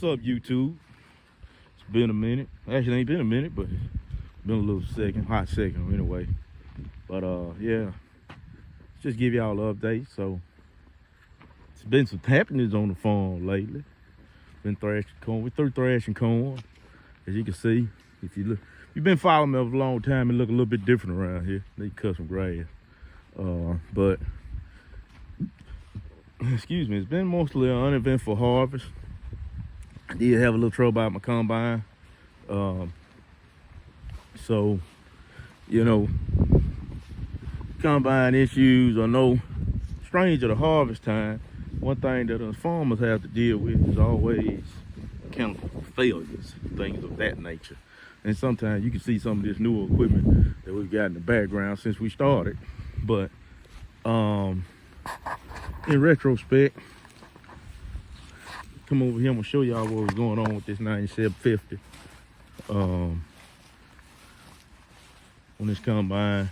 What's up, YouTube? It's been a minute. Actually, it ain't been a minute, but it's been a little hot second anyway. But yeah, just give y'all an update. So it's been some happenings on the farm lately. Been thrashing corn. We through thrashing corn, as you can see. If you've been following me over a long time, it look a little bit different around here. They cut some grass, but excuse me, it's been mostly an uneventful harvest. I did have a little trouble out my combine. So, you know, combine issues are no stranger to harvest time. One thing that us farmers have to deal with is always chemical failures, things of that nature. And sometimes you can see some of this newer equipment that we've got in the background since we started. But in retrospect, come over here, I'm gonna show y'all what was going on with this 9750 on this combine.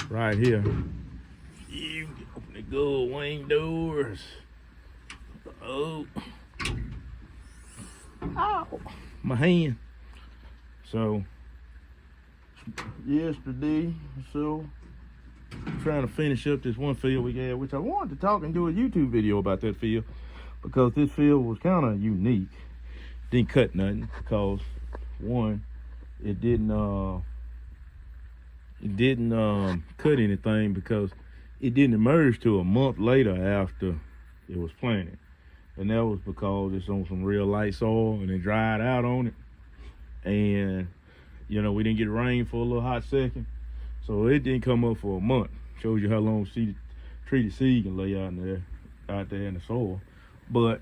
Right here, you open the gold wing doors. Oh, ow, my hand. So yesterday, trying to finish up this one field we had, which I wanted to talk and do a YouTube video about that field, because this field was kind of unique. Didn't cut nothing because one, it didn't cut anything because it didn't emerge till a month later after it was planted, and that was because it's on some real light soil and it dried out on it, and you know, we didn't get rain for a little hot second, so it didn't come up for a month. Shows you how long treated seed can lay out there in the soil. But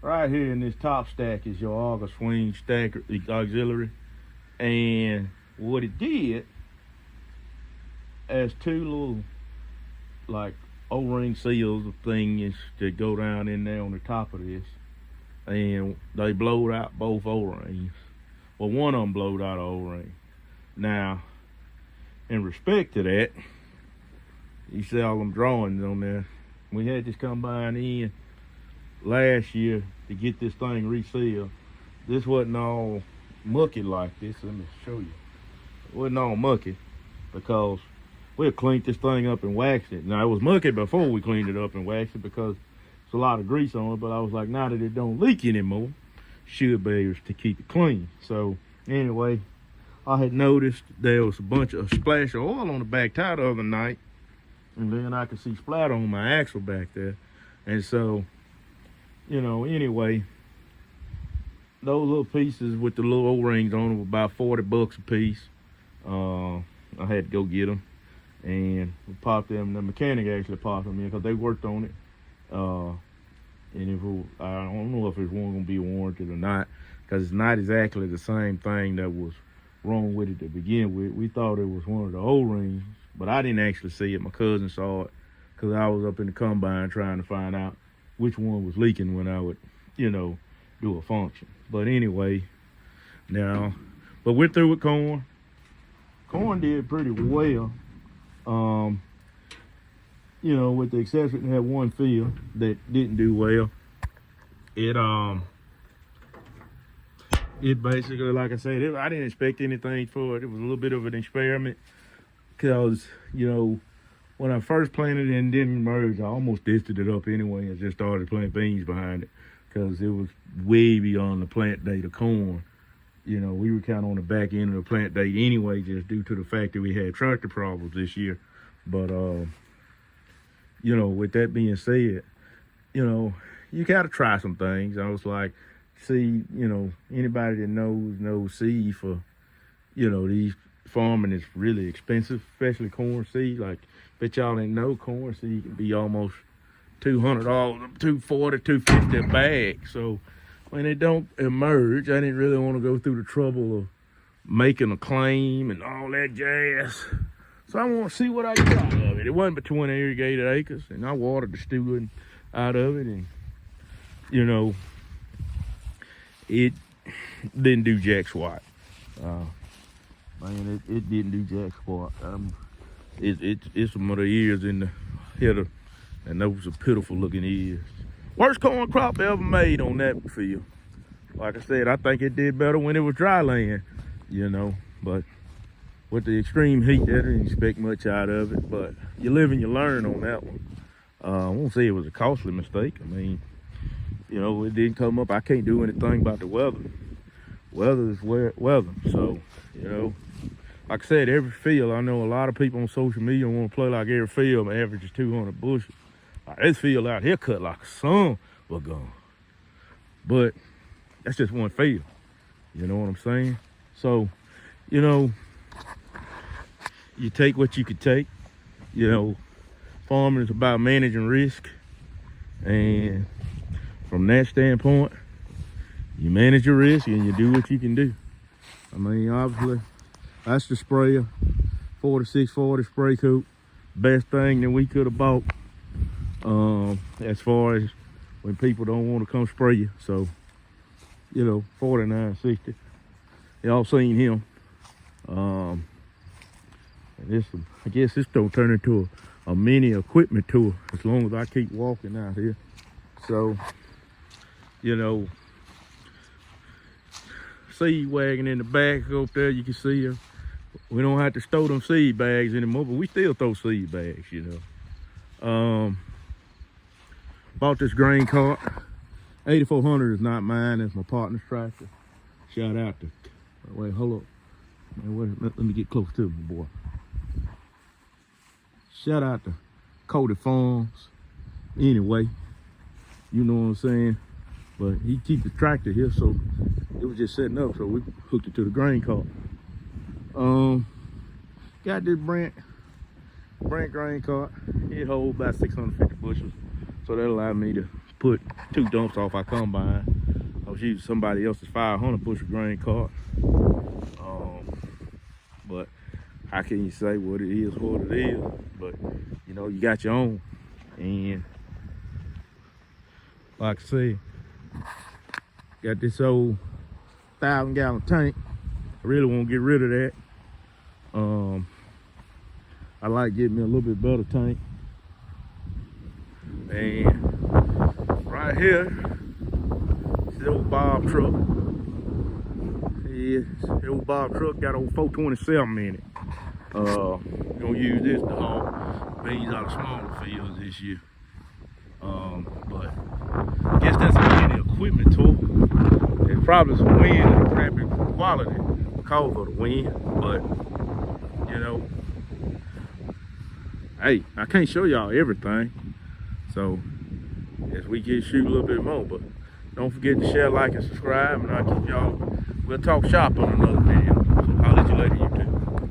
right here in this top stack is your auger swing stack auxiliary, and what it did as two little like O-ring seals of things that go down in there on the top of this, and they blowed out both O-rings. Well, one of them blowed out an O-ring. Now, in respect to that, you see all them drawings on there. We had this combine in last year to get this thing resealed. This wasn't all mucky like this. Let me show you. It wasn't all mucky because we had cleaned this thing up and waxed it. Now, it was mucky before we cleaned it up and waxed it because there's a lot of grease on it, but I was like, now that it don't leak anymore, should be able to keep it clean. So anyway, I had noticed there was a bunch of splash of oil on the back tire the other night, and then I could see splatter on my axle back there. And so, you know, anyway, those little pieces with the little O-rings on them were about $40 a piece. I had to go get them, and we popped them. The mechanic actually popped them in because they worked on it. And I don't know if it's one gonna be warranted or not, because it's not exactly the same thing that was wrong with it to begin with. We thought it was one of the O-rings, but I didn't actually see it. My cousin saw it because I was up in the combine trying to find out which one was leaking when I would, you know, do a function. But anyway, but we're through with corn. Corn did pretty well. You know, with the exception to that one field that didn't do well. It basically, like I said, I didn't expect anything for it. It was a little bit of an experiment because, you know, when I first planted it and didn't emerge, I almost disted it up anyway and just started planting beans behind it because it was way beyond the plant date of corn. You know, we were kind of on the back end of the plant date anyway, just due to the fact that we had tractor problems this year. But, you know, with that being said, you know, you got to try some things. I was like, see, you know, anybody that knows seed for, you know, these farming is really expensive, especially corn seed. Like, bet y'all didn't know corn seed can be almost $200, $240, $250 a bag. So when it don't emerge, I didn't really want to go through the trouble of making a claim and all that jazz. So I want to see what I get out of it. It wasn't but 20 irrigated acres, and I watered the stewing out of it, and, you know, it didn't do jack squat. Man, it didn't do jack squat. It's some of the ears in hit her, and those are pitiful looking ears. Worst corn crop ever made on that field. Like I said, I think it did better when it was dry land, you know, but with the extreme heat, they didn't expect much out of it, but you live and you learn on that one. I won't say it was a costly mistake. I mean, you know, it didn't come up. I can't do anything about the weather. Weather is weather. So, you know, like I said, every field, I know a lot of people on social media want to play like every field averages 200 bushels. Like this field out here cut like a son was gone. But that's just one field. You know what I'm saying? So, you know, you take what you could take. You know, farming is about managing risk. And from that standpoint, you manage your risk and you do what you can do. I mean, obviously, that's the sprayer, 4640 spray coupe. Best thing that we could have bought as far as when people don't want to come spray you. So, you know, 4960. Y'all seen him. This, I guess this don't turn into a mini equipment tour as long as I keep walking out here. So, you know, seed wagon in the back up there, you can see her. We don't have to store them seed bags anymore, but we still throw seed bags, you know. Bought this grain cart. 8400 is not mine, it's my partner's tractor. Shout out to, wait, hold up. Let me get close to me, boy. Shout out to Cody Farms. Anyway, you know what I'm saying? But he keeps the tractor here, so it was just setting up, so we hooked it to the grain cart. Got this Brent grain cart. It holds about 650 bushels, so that allowed me to put 2 dumps off our combine. I was using somebody else's 500 bushel grain cart. But how can you say what it is, but you know, you got your own. And like I said, got this old 1,000-gallon tank. I really want to get rid of that. I like getting me a little bit better tank. And right here, this old Bob truck. Yeah, the old Bob truck got old 427 in it. We're gonna use this to haul beans out of smaller fields this year. But I guess that's a mini equipment tool. There's probably some wind and crappy quality because of the wind, but you know, hey, I can't show y'all everything. So as we get shoot a little bit more, but don't forget to share, like, and subscribe, and I'll keep y'all, we'll talk shop on another video. So I'll let you later.